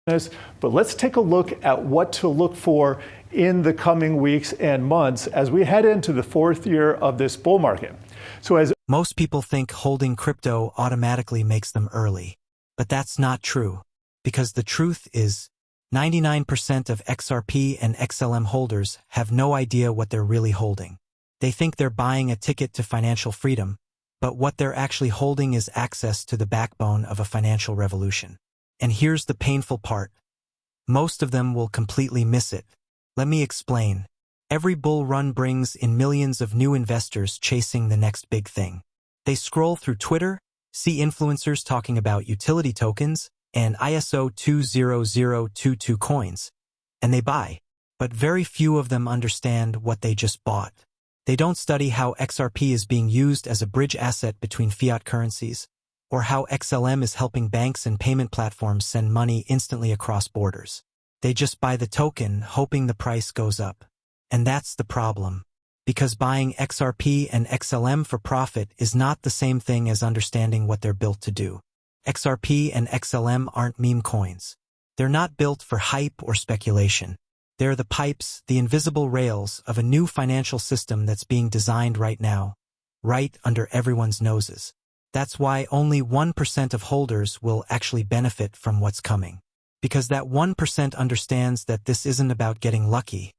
But let's take a look at what to look for in the coming weeks and months as we head into the fourth year of this bull market. So as most people think holding crypto automatically makes them early, but that's not true, because the truth is 99% of XRP and XLM holders have no idea what they're really holding. They think they're buying a ticket to financial freedom, but what they're actually holding is access to the backbone of a financial revolution. And here's the painful part. Most of them will completely miss it. Let me explain. Every bull run brings in millions of new investors chasing the next big thing. They scroll through Twitter, see influencers talking about utility tokens and ISO 20022 coins, and they buy. But very few of them understand what they just bought. They don't study how XRP is being used as a bridge asset between fiat currencies, or how XLM is helping banks and payment platforms send money instantly across borders. They just buy the token, hoping the price goes up. And that's the problem. Because buying XRP and XLM for profit is not the same thing as understanding what they're built to do. XRP and XLM aren't meme coins. They're not built for hype or speculation. They're the pipes, the invisible rails of a new financial system that's being designed right now, right under everyone's noses. That's why only 1% of holders will actually benefit from what's coming. Because that 1% understands that this isn't about getting lucky.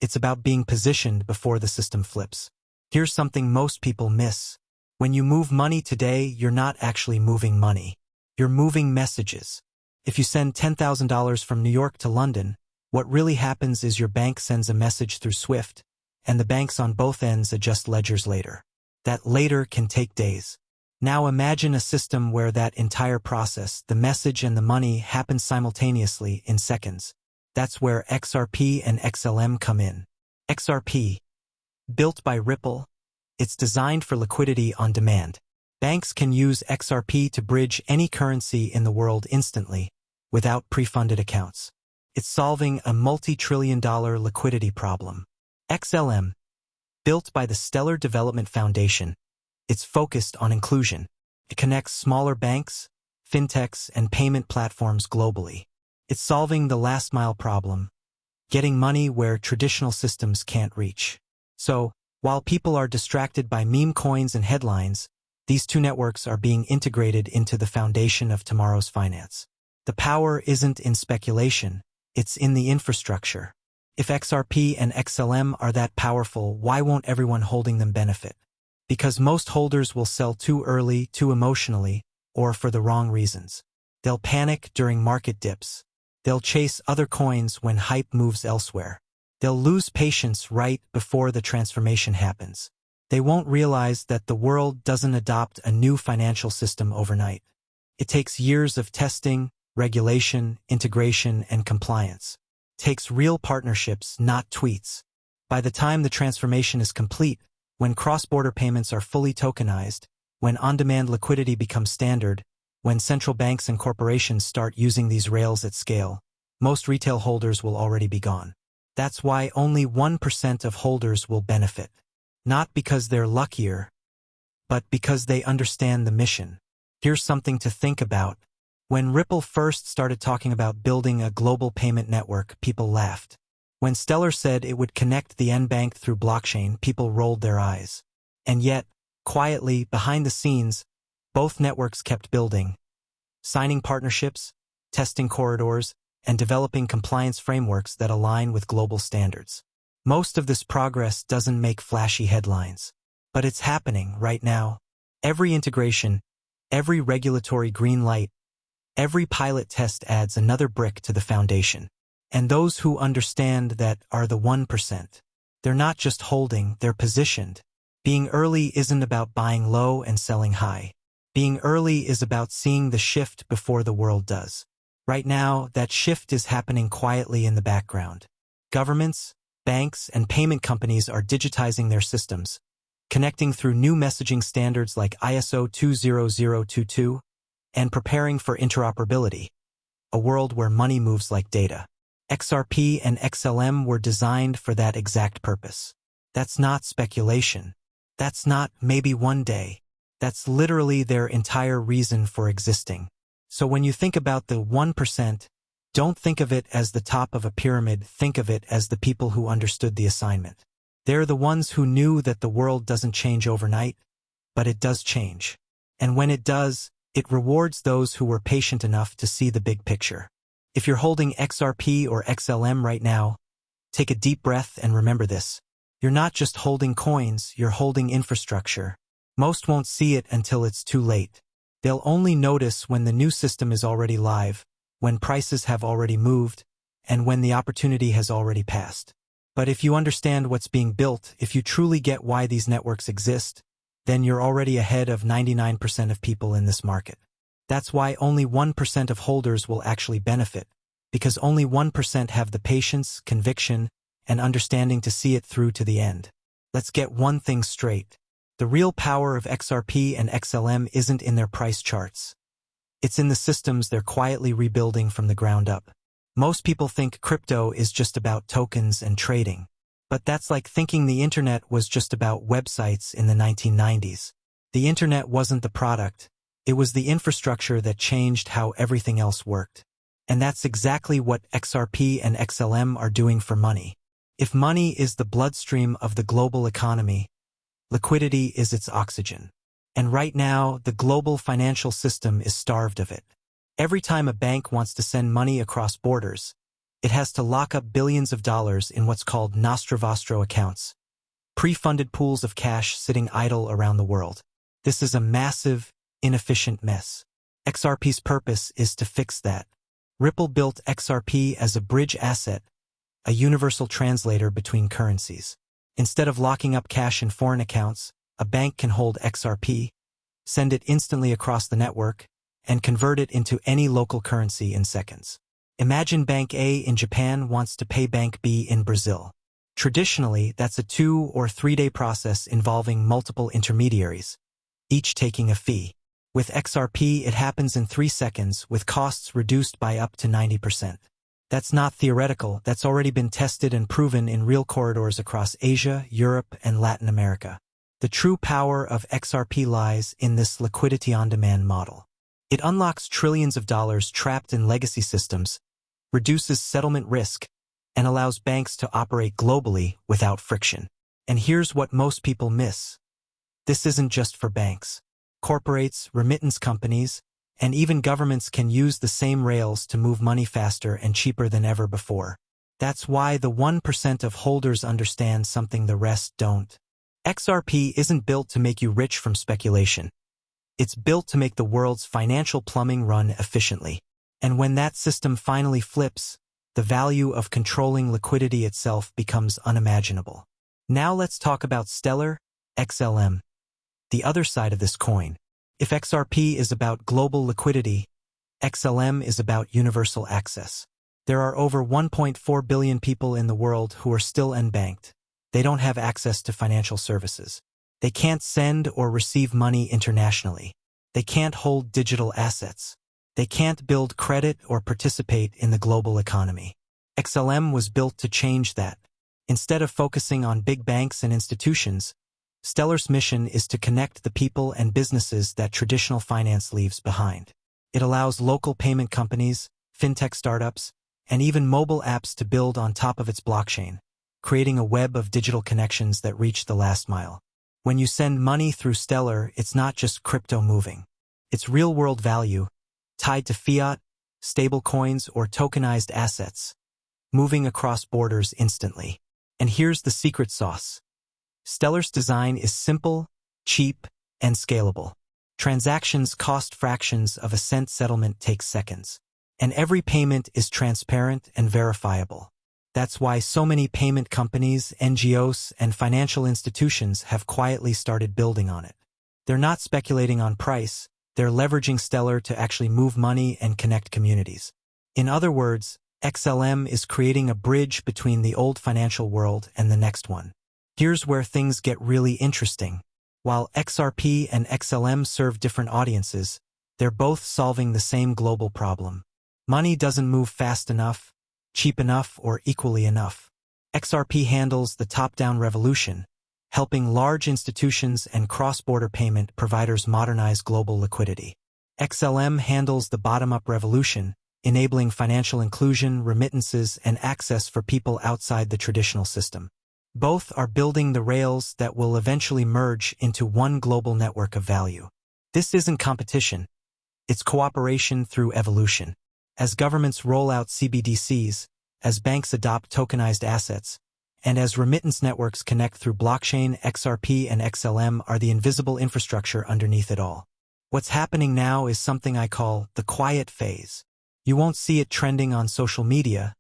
It's about being positioned before the system flips. Here's something most people miss. When you move money today, you're not actually moving money. You're moving messages. If you send $10,000 from New York to London, what really happens is your bank sends a message through SWIFT, and the banks on both ends adjust ledgers later. That later can take days. Now imagine a system where that entire process, the message and the money, happens simultaneously in seconds. That's where XRP and XLM come in. XRP, built by Ripple, it's designed for liquidity on demand. Banks can use XRP to bridge any currency in the world instantly, without pre-funded accounts. It's solving a multi-trillion-dollar liquidity problem. XLM, built by the Stellar Development Foundation, it's focused on inclusion. It connects smaller banks, fintechs, and payment platforms globally. It's solving the last-mile problem, getting money where traditional systems can't reach. So, while people are distracted by meme coins and headlines, these two networks are being integrated into the foundation of tomorrow's finance. The power isn't in speculation, it's in the infrastructure. If XRP and XLM are that powerful, why won't everyone holding them benefit? Because most holders will sell too early, too emotionally, or for the wrong reasons. They'll panic during market dips. They'll chase other coins when hype moves elsewhere. They'll lose patience right before the transformation happens. They won't realize that the world doesn't adopt a new financial system overnight. It takes years of testing, regulation, integration, and compliance. It takes real partnerships, not tweets. By the time the transformation is complete, when cross-border payments are fully tokenized, when on-demand liquidity becomes standard, when central banks and corporations start using these rails at scale, most retail holders will already be gone. That's why only 1% of holders will benefit. Not because they're luckier, but because they understand the mission. Here's something to think about. When Ripple first started talking about building a global payment network, people laughed. When Stellar said it would connect the end bank through blockchain, people rolled their eyes. And yet, quietly, behind the scenes, both networks kept building, signing partnerships, testing corridors, and developing compliance frameworks that align with global standards. Most of this progress doesn't make flashy headlines, but it's happening right now. Every integration, every regulatory green light, every pilot test adds another brick to the foundation. And those who understand that are the 1%. They're not just holding, they're positioned. Being early isn't about buying low and selling high. Being early is about seeing the shift before the world does. Right now, that shift is happening quietly in the background. Governments, banks, and payment companies are digitizing their systems, connecting through new messaging standards like ISO 20022, and preparing for interoperability, a world where money moves like data. XRP and XLM were designed for that exact purpose. That's not speculation. That's not maybe one day. That's literally their entire reason for existing. So when you think about the 1%, Don't think of it as the top of a pyramid, think of it as the people who understood the assignment. They're the ones who knew that the world doesn't change overnight, but it does change. And when it does, it rewards those who were patient enough to see the big picture. If you're holding XRP or XLM right now, take a deep breath and remember this. You're not just holding coins, you're holding infrastructure. Most won't see it until it's too late. They'll only notice when the new system is already live, when prices have already moved, and when the opportunity has already passed. But if you understand what's being built, if you truly get why these networks exist, then you're already ahead of 99% of people in this market. That's why only 1% of holders will actually benefit, because only 1% have the patience, conviction, and understanding to see it through to the end. Let's get one thing straight. The real power of XRP and XLM isn't in their price charts. It's in the systems they're quietly rebuilding from the ground up. Most people think crypto is just about tokens and trading. But that's like thinking the internet was just about websites in the 1990s. The internet wasn't the product. It was the infrastructure that changed how everything else worked. And that's exactly what XRP and XLM are doing for money. If money is the bloodstream of the global economy, liquidity is its oxygen. And right now, the global financial system is starved of it. Every time a bank wants to send money across borders, it has to lock up billions of dollars in what's called nostro vostro accounts, pre-funded pools of cash sitting idle around the world. This is a massive, inefficient mess. XRP's purpose is to fix that. Ripple built XRP as a bridge asset, a universal translator between currencies. Instead of locking up cash in foreign accounts, a bank can hold XRP, send it instantly across the network, and convert it into any local currency in seconds. Imagine Bank A in Japan wants to pay Bank B in Brazil. Traditionally, that's a 2 or 3 day process involving multiple intermediaries, each taking a fee. With XRP, it happens in 3 seconds, with costs reduced by up to 90%. That's not theoretical, that's already been tested and proven in real corridors across Asia, Europe, and Latin America. The true power of XRP lies in this liquidity on-demand model. It unlocks trillions of dollars trapped in legacy systems, reduces settlement risk, and allows banks to operate globally without friction. And here's what most people miss. This isn't just for banks. Corporates, remittance companies, and even governments can use the same rails to move money faster and cheaper than ever before. That's why the 1% of holders understand something the rest don't. XRP isn't built to make you rich from speculation. It's built to make the world's financial plumbing run efficiently. And when that system finally flips, the value of controlling liquidity itself becomes unimaginable. Now let's talk about Stellar, XLM, the other side of this coin. If XRP is about global liquidity, XLM is about universal access. There are over 1.4 billion people in the world who are still unbanked. They don't have access to financial services. They can't send or receive money internationally. They can't hold digital assets. They can't build credit or participate in the global economy. XLM was built to change that. Instead of focusing on big banks and institutions, Stellar's mission is to connect the people and businesses that traditional finance leaves behind. It allows local payment companies, fintech startups, and even mobile apps to build on top of its blockchain, creating a web of digital connections that reach the last mile. When you send money through Stellar, it's not just crypto moving. It's real-world value, tied to fiat, stablecoins, or tokenized assets, moving across borders instantly. And here's the secret sauce. Stellar's design is simple, cheap, and scalable. Transactions cost fractions of a cent, settlement takes seconds. And every payment is transparent and verifiable. That's why so many payment companies, NGOs, and financial institutions have quietly started building on it. They're not speculating on price, they're leveraging Stellar to actually move money and connect communities. In other words, XLM is creating a bridge between the old financial world and the next one. Here's where things get really interesting. While XRP and XLM serve different audiences, they're both solving the same global problem. Money doesn't move fast enough, cheap enough, or equally enough. XRP handles the top-down revolution, helping large institutions and cross-border payment providers modernize global liquidity. XLM handles the bottom-up revolution, enabling financial inclusion, remittances, and access for people outside the traditional system. Both are building the rails that will eventually merge into one global network of value. This isn't competition. It's cooperation through evolution. As governments roll out CBDCs, as banks adopt tokenized assets, and as remittance networks connect through blockchain, XRP and XLM are the invisible infrastructure underneath it all. What's happening now is something I call the quiet phase. You won't see it trending on social media,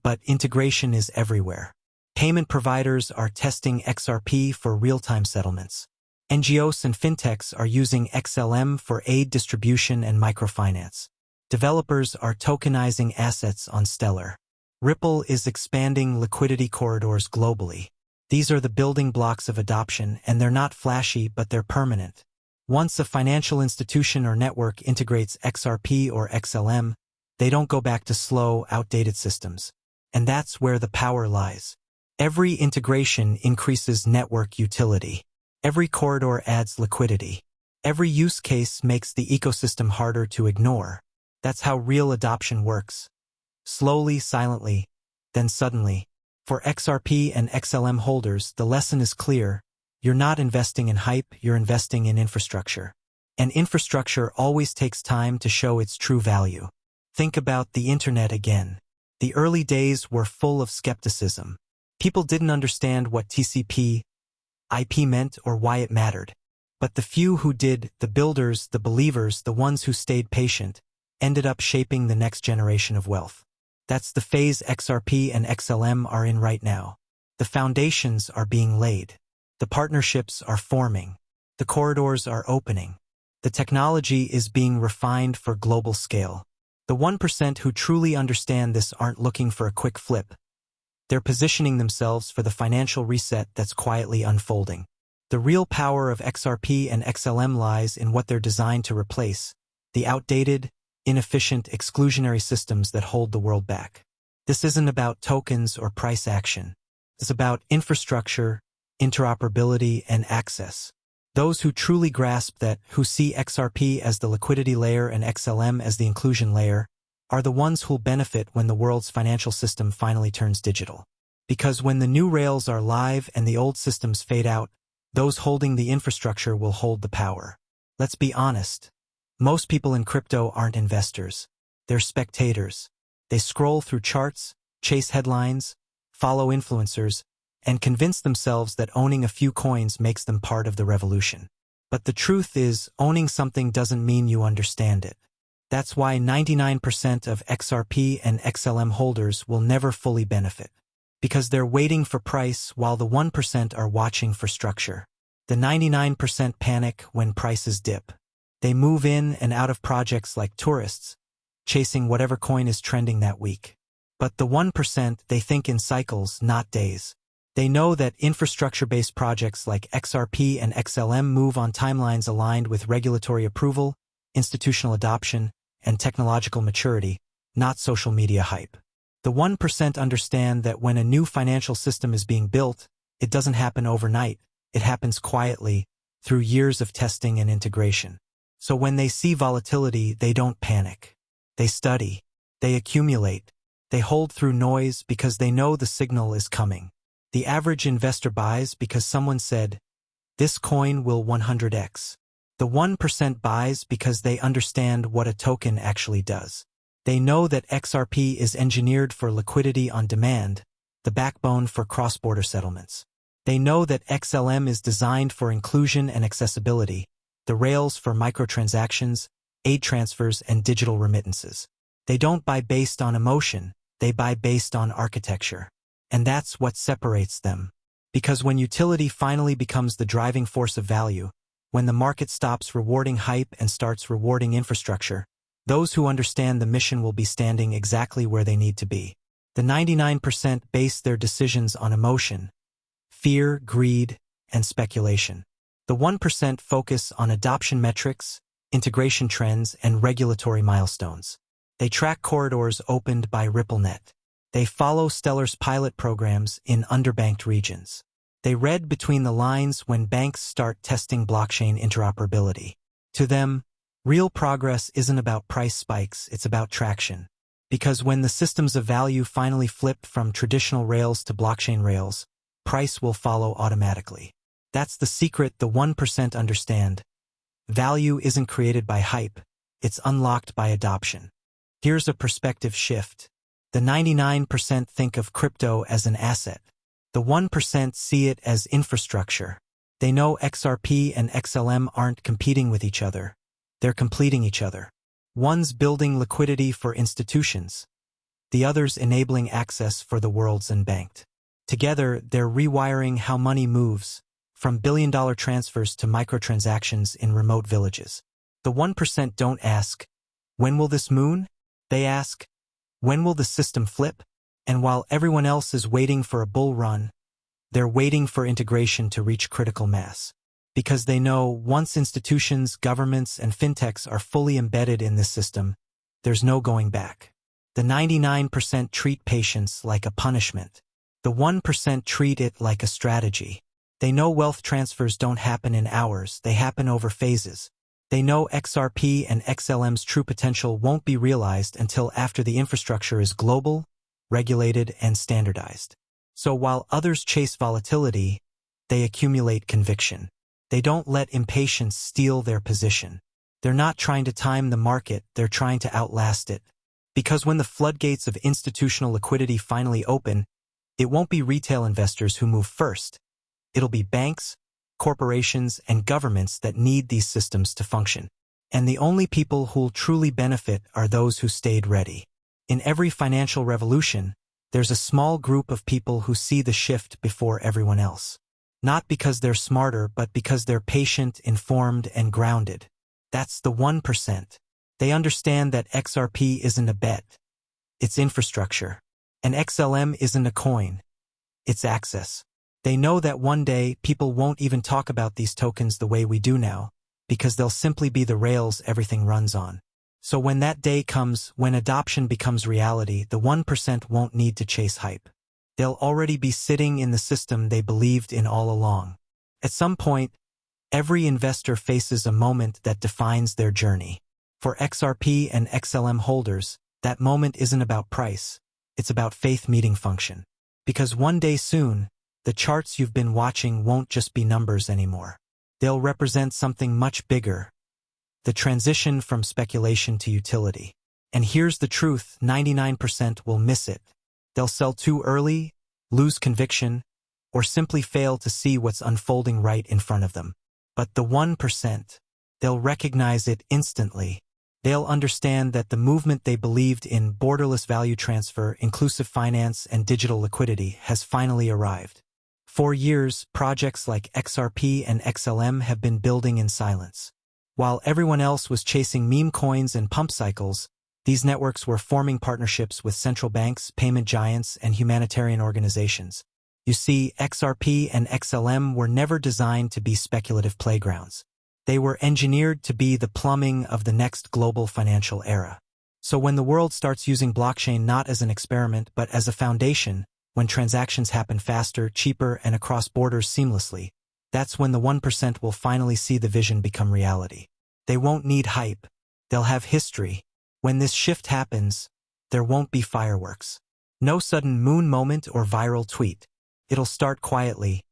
but integration is everywhere. Payment providers are testing XRP for real-time settlements. NGOs and fintechs are using XLM for aid distribution and microfinance. Developers are tokenizing assets on Stellar. Ripple is expanding liquidity corridors globally. These are the building blocks of adoption, and they're not flashy, but they're permanent. Once a financial institution or network integrates XRP or XLM, they don't go back to slow, outdated systems. And that's where the power lies. Every integration increases network utility. Every corridor adds liquidity. Every use case makes the ecosystem harder to ignore. That's how real adoption works. Slowly, silently, then suddenly. For XRP and XLM holders, the lesson is clear. You're not investing in hype, you're investing in infrastructure. And infrastructure always takes time to show its true value. Think about the internet again. The early days were full of skepticism. People didn't understand what TCP/IP meant or why it mattered. But the few who did, the builders, the believers, the ones who stayed patient, ended up shaping the next generation of wealth. That's the phase XRP and XLM are in right now. The foundations are being laid. The partnerships are forming. The corridors are opening. The technology is being refined for global scale. The 1% who truly understand this aren't looking for a quick flip. They're positioning themselves for the financial reset that's quietly unfolding. The real power of XRP and XLM lies in what they're designed to replace: the outdated, inefficient, exclusionary systems that hold the world back. This isn't about tokens or price action. It's about infrastructure, interoperability, and access. Those who truly grasp that, who see XRP as the liquidity layer and XLM as the inclusion layer, are the ones who'll benefit when the world's financial system finally turns digital. Because when the new rails are live and the old systems fade out, those holding the infrastructure will hold the power. Let's be honest. Most people in crypto aren't investors. They're spectators. They scroll through charts, chase headlines, follow influencers, and convince themselves that owning a few coins makes them part of the revolution. But the truth is, owning something doesn't mean you understand it. That's why 99% of XRP and XLM holders will never fully benefit. Because they're waiting for price while the 1% are watching for structure. The 99% panic when prices dip. They move in and out of projects like tourists, chasing whatever coin is trending that week. But the 1%, they think in cycles, not days. They know that infrastructure-based projects like XRP and XLM move on timelines aligned with regulatory approval, institutional adoption, and technological maturity, not social media hype. The 1% understand that when a new financial system is being built, it doesn't happen overnight. It happens quietly, through years of testing and integration. So when they see volatility, they don't panic. They study. They accumulate. They hold through noise because they know the signal is coming. The average investor buys because someone said, "This coin will 100x. The 1% buys because they understand what a token actually does. They know that XRP is engineered for liquidity on demand, the backbone for cross-border settlements. They know that XLM is designed for inclusion and accessibility, the rails for microtransactions, aid transfers, and digital remittances. They don't buy based on emotion, they buy based on architecture. And that's what separates them. Because when utility finally becomes the driving force of value, when the market stops rewarding hype and starts rewarding infrastructure, those who understand the mission will be standing exactly where they need to be. The 99% base their decisions on emotion, fear, greed, and speculation. The 1% focus on adoption metrics, integration trends, and regulatory milestones. They track corridors opened by RippleNet. They follow Stellar's pilot programs in underbanked regions. They read between the lines when banks start testing blockchain interoperability. To them, real progress isn't about price spikes, it's about traction. Because when the systems of value finally flip from traditional rails to blockchain rails, price will follow automatically. That's the secret the 1% understand. Value isn't created by hype, it's unlocked by adoption. Here's a perspective shift. The 99% think of crypto as an asset. The 1% see it as infrastructure. They know XRP and XLM aren't competing with each other. They're completing each other. One's building liquidity for institutions. The other's enabling access for the world's unbanked. Together, they're rewiring how money moves, from billion-dollar transfers to microtransactions in remote villages. The 1% don't ask, when will this moon? They ask, when will the system flip? And while everyone else is waiting for a bull run, they're waiting for integration to reach critical mass. Because they know once institutions, governments, and fintechs are fully embedded in this system, there's no going back. The 99% treat patience like a punishment. The 1% treat it like a strategy. They know wealth transfers don't happen in hours, they happen over phases. They know XRP and XLM's true potential won't be realized until after the infrastructure is global, regulated, and standardized. So while others chase volatility, they accumulate conviction. They don't let impatience steal their position. They're not trying to time the market, they're trying to outlast it. Because when the floodgates of institutional liquidity finally open, it won't be retail investors who move first. It'll be banks, corporations, and governments that need these systems to function. And the only people who'll truly benefit are those who stayed ready. In every financial revolution, there's a small group of people who see the shift before everyone else. Not because they're smarter, but because they're patient, informed, and grounded. That's the 1%. They understand that XRP isn't a bet. It's infrastructure. And XLM isn't a coin. It's access. They know that one day people won't even talk about these tokens the way we do now, because they'll simply be the rails everything runs on. So when that day comes, when adoption becomes reality, the 1% won't need to chase hype. They'll already be sitting in the system they believed in all along. At some point, every investor faces a moment that defines their journey. For XRP and XLM holders, that moment isn't about price, it's about faith meeting function. Because one day soon, the charts you've been watching won't just be numbers anymore. They'll represent something much bigger. The transition from speculation to utility. And here's the truth, 99% will miss it. They'll sell too early, lose conviction, or simply fail to see what's unfolding right in front of them. But the 1%, they'll recognize it instantly. They'll understand that the movement they believed in, borderless value transfer, inclusive finance, and digital liquidity, has finally arrived. For years, projects like XRP and XLM have been building in silence. While everyone else was chasing meme coins and pump cycles, these networks were forming partnerships with central banks, payment giants, and humanitarian organizations. You see, XRP and XLM were never designed to be speculative playgrounds. They were engineered to be the plumbing of the next global financial era. So when the world starts using blockchain not as an experiment but as a foundation, when transactions happen faster, cheaper, and across borders seamlessly, that's when the 1% will finally see the vision become reality. They won't need hype. They'll have history. When this shift happens, there won't be fireworks. No sudden moon moment or viral tweet. It'll start quietly.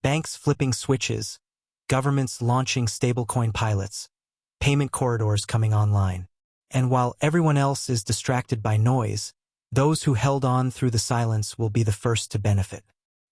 Banks flipping switches, governments launching stablecoin pilots, payment corridors coming online. And while everyone else is distracted by noise, those who held on through the silence will be the first to benefit.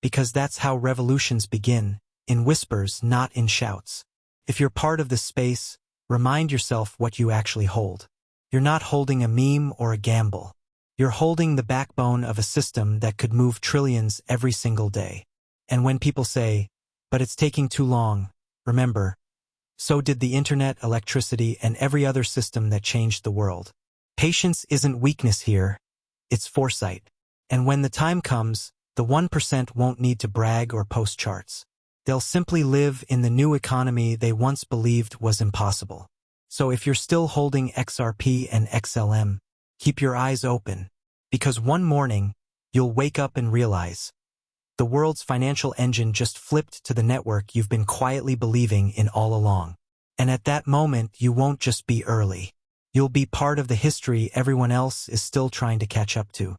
Because that's how revolutions begin, in whispers, not in shouts. If you're part of this space, remind yourself what you actually hold. You're not holding a meme or a gamble. You're holding the backbone of a system that could move trillions every single day. And when people say, but it's taking too long, remember, so did the internet, electricity, and every other system that changed the world. Patience isn't weakness here, it's foresight. And when the time comes, the 1% won't need to brag or post charts. They'll simply live in the new economy they once believed was impossible. So if you're still holding XRP and XLM, keep your eyes open, because one morning, you'll wake up and realize the world's financial engine just flipped to the network you've been quietly believing in all along. And at that moment, you won't just be early. You'll be part of the history everyone else is still trying to catch up to.